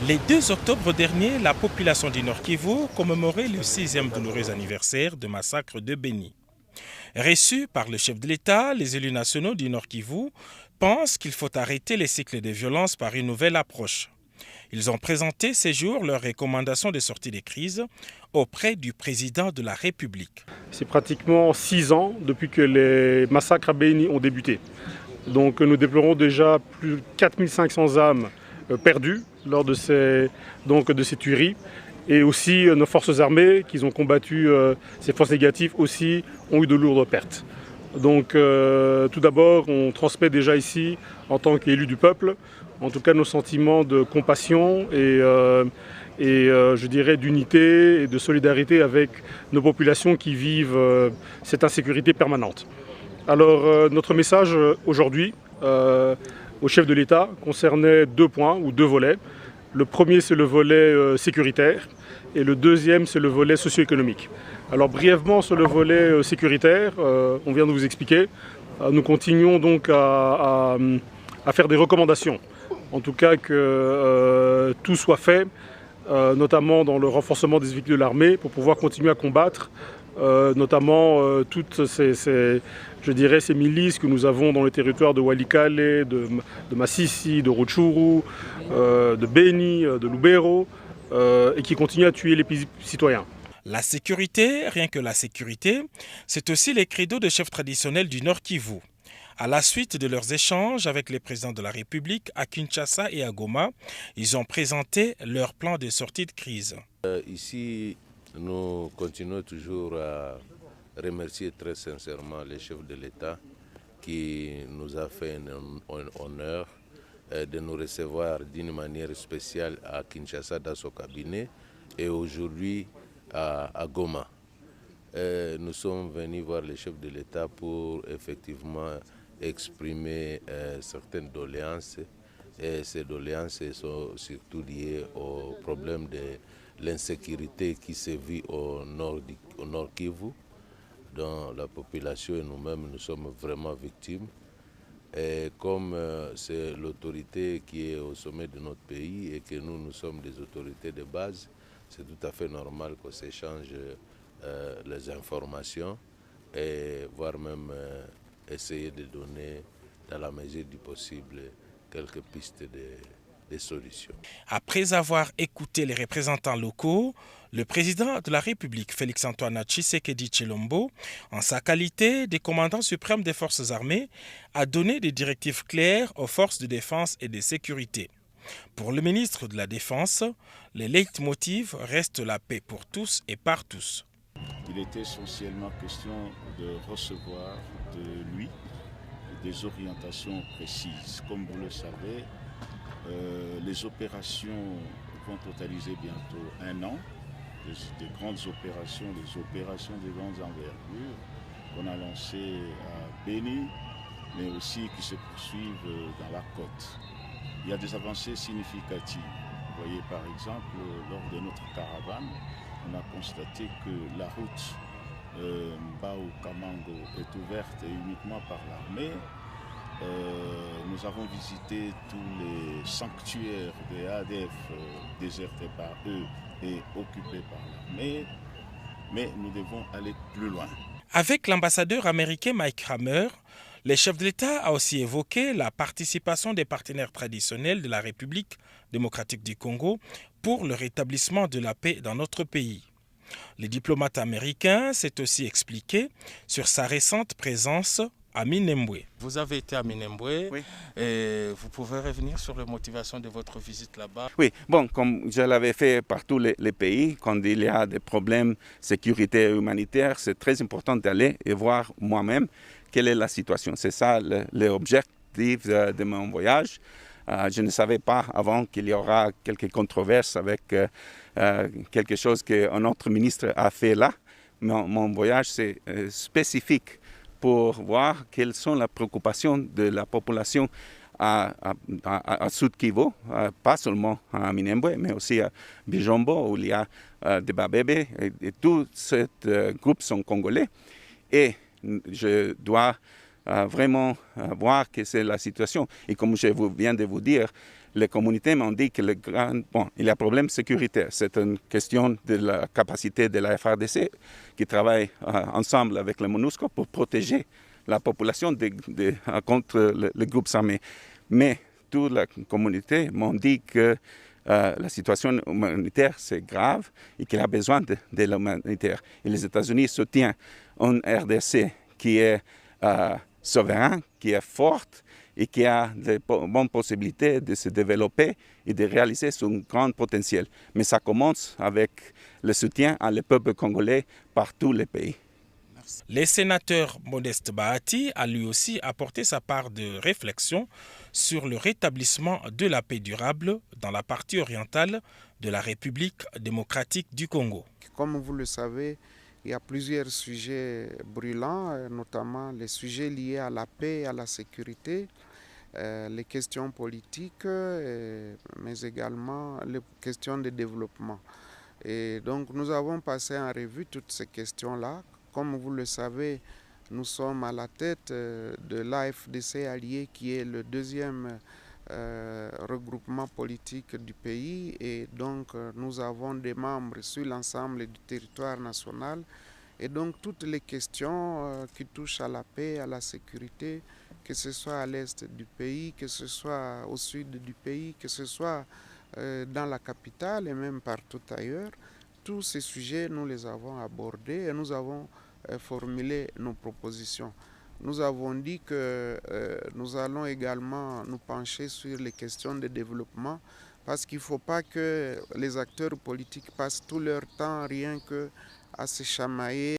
Les 2 octobre dernier, la population du Nord Kivu commémorait le 6e douloureux anniversaire du massacre de Béni. Reçus par le chef de l'État, les élus nationaux du Nord Kivu pensent qu'il faut arrêter les cycles de violence par une nouvelle approche. Ils ont présenté ces jours leurs recommandations de sortie des crises auprès du président de la République. C'est pratiquement 6 ans depuis que les massacres à Béni ont débuté. Donc nous déplorons déjà plus de 4500 âmes perdues lors de ces tueries. Et aussi nos forces armées qui ont combattu ces forces négatives aussi ont eu de lourdes pertes. Donc tout d'abord, on transmet déjà ici, en tant qu'élus du peuple, en tout cas nos sentiments de compassion et je dirais d'unité et de solidarité avec nos populations qui vivent cette insécurité permanente. Alors notre message aujourd'hui au chef de l'État concernait 2 points ou 2 volets. Le premier, c'est le volet sécuritaire et le deuxième, c'est le volet socio-économique. Alors brièvement sur le volet sécuritaire, on vient de vous expliquer, nous continuons donc à faire des recommandations. En tout cas que tout soit fait, notamment dans le renforcement des véhicules de l'armée pour pouvoir continuer à combattre notamment toutes ces milices que nous avons dans le territoire de Walikale, de Massissi, de Rutshuru, de Béni, de Lubero, et qui continuent à tuer les citoyens. La sécurité, rien que la sécurité, c'est aussi les credos des chefs traditionnels du Nord Kivu. À la suite de leurs échanges avec les présidents de la République à Kinshasa et à Goma, ils ont présenté leur plan de sortie de crise. Ici, nous continuons toujours à remercier très sincèrement les chefs de l'État qui nous a fait un honneur de nous recevoir d'une manière spéciale à Kinshasa dans son cabinet et aujourd'hui à Goma. Nous sommes venus voir les chefs de l'État pour effectivement exprimer certaines doléances et ces doléances sont surtout liées au problème de l'insécurité qui sévit au nord Kivu, dont la population et nous-mêmes nous sommes vraiment victimes. Et comme c'est l'autorité qui est au sommet de notre pays et que nous sommes des autorités de base, c'est tout à fait normal qu'on s'échange les informations et voire même essayer de donner dans la mesure du possible quelques pistes de solutions. Après avoir écouté les représentants locaux, le président de la République, Félix-Antoine Tshisekedi Tshilombo, en sa qualité de commandant suprême des forces armées, a donné des directives claires aux forces de défense et de sécurité. Pour le ministre de la Défense, le leitmotiv reste la paix pour tous et par tous. Il était essentiellement question de recevoir de lui des orientations précises. Comme vous le savez, les opérations vont totaliser bientôt 1 an, des grandes opérations, des opérations de grandes envergures qu'on a lancées à Béni, mais aussi qui se poursuivent dans la côte. Il y a des avancées significatives. Vous voyez par exemple, lors de notre caravane, on a constaté que la route Mbao-Kamango est ouverte uniquement par l'armée. Nous avons visité tous les sanctuaires des ADF désertés par eux et occupés par l'armée, mais nous devons aller plus loin. Avec l'ambassadeur américain Mike Hammer, le chef de l'État a aussi évoqué la participation des partenaires traditionnels de la République démocratique du Congo pour le rétablissement de la paix dans notre pays. Le diplomate américain s'est aussi expliqué sur sa récente présence à Minembwe. Vous avez été à Minembwe, oui. Et vous pouvez revenir sur les motivations de votre visite là-bas? Oui, bon, comme je l'avais fait par tous les pays, quand il y a des problèmes sécuritaires et humanitaires, c'est très important d'aller et voir moi-même quelle est la situation. C'est ça l'objectif de mon voyage. Je ne savais pas avant qu'il y aura quelques controverses avec quelque chose qu'un autre ministre a fait là. Mon voyage, c'est spécifique pour voir quelles sont les préoccupations de la population à Sud Kivu, pas seulement à Minembwe, mais aussi à Bijombo, où il y a des Babébé, et tous ces groupes sont congolais. Et je dois vraiment voir que c'est la situation. Et comme je viens de vous dire, les communautés m'ont dit que il y a un problème sécuritaire. C'est une question de la capacité de la FARDC qui travaille ensemble avec le MONUSCO pour protéger la population contre les groupes armés. Mais toute la communauté m'a dit que la situation humanitaire, c'est grave et qu'il a besoin de l'humanitaire. Et les États-Unis soutiennent une RDC qui est souverain, qui est forte et qui a de bonnes possibilités de se développer et de réaliser son grand potentiel. Mais ça commence avec le soutien à le peuple congolais par tous les pays. Le sénateur Modeste Bahati a lui aussi apporté sa part de réflexion sur le rétablissement de la paix durable dans la partie orientale de la République démocratique du Congo. Comme vous le savez, il y a plusieurs sujets brûlants, notamment les sujets liés à la paix et à la sécurité, les questions politiques, mais également les questions de développement. Et donc nous avons passé en revue toutes ces questions-là. Comme vous le savez, nous sommes à la tête de l'AFDC allié qui est le deuxième regroupement politique du pays et donc nous avons des membres sur l'ensemble du territoire national et donc toutes les questions qui touchent à la paix, à la sécurité, que ce soit à l'est du pays, que ce soit au sud du pays, que ce soit dans la capitale et même partout ailleurs, tous ces sujets nous les avons abordés et nous avons formulé nos propositions. Nous avons dit que nous allons également nous pencher sur les questions de développement parce qu'il ne faut pas que les acteurs politiques passent tout leur temps rien qu'à se chamailler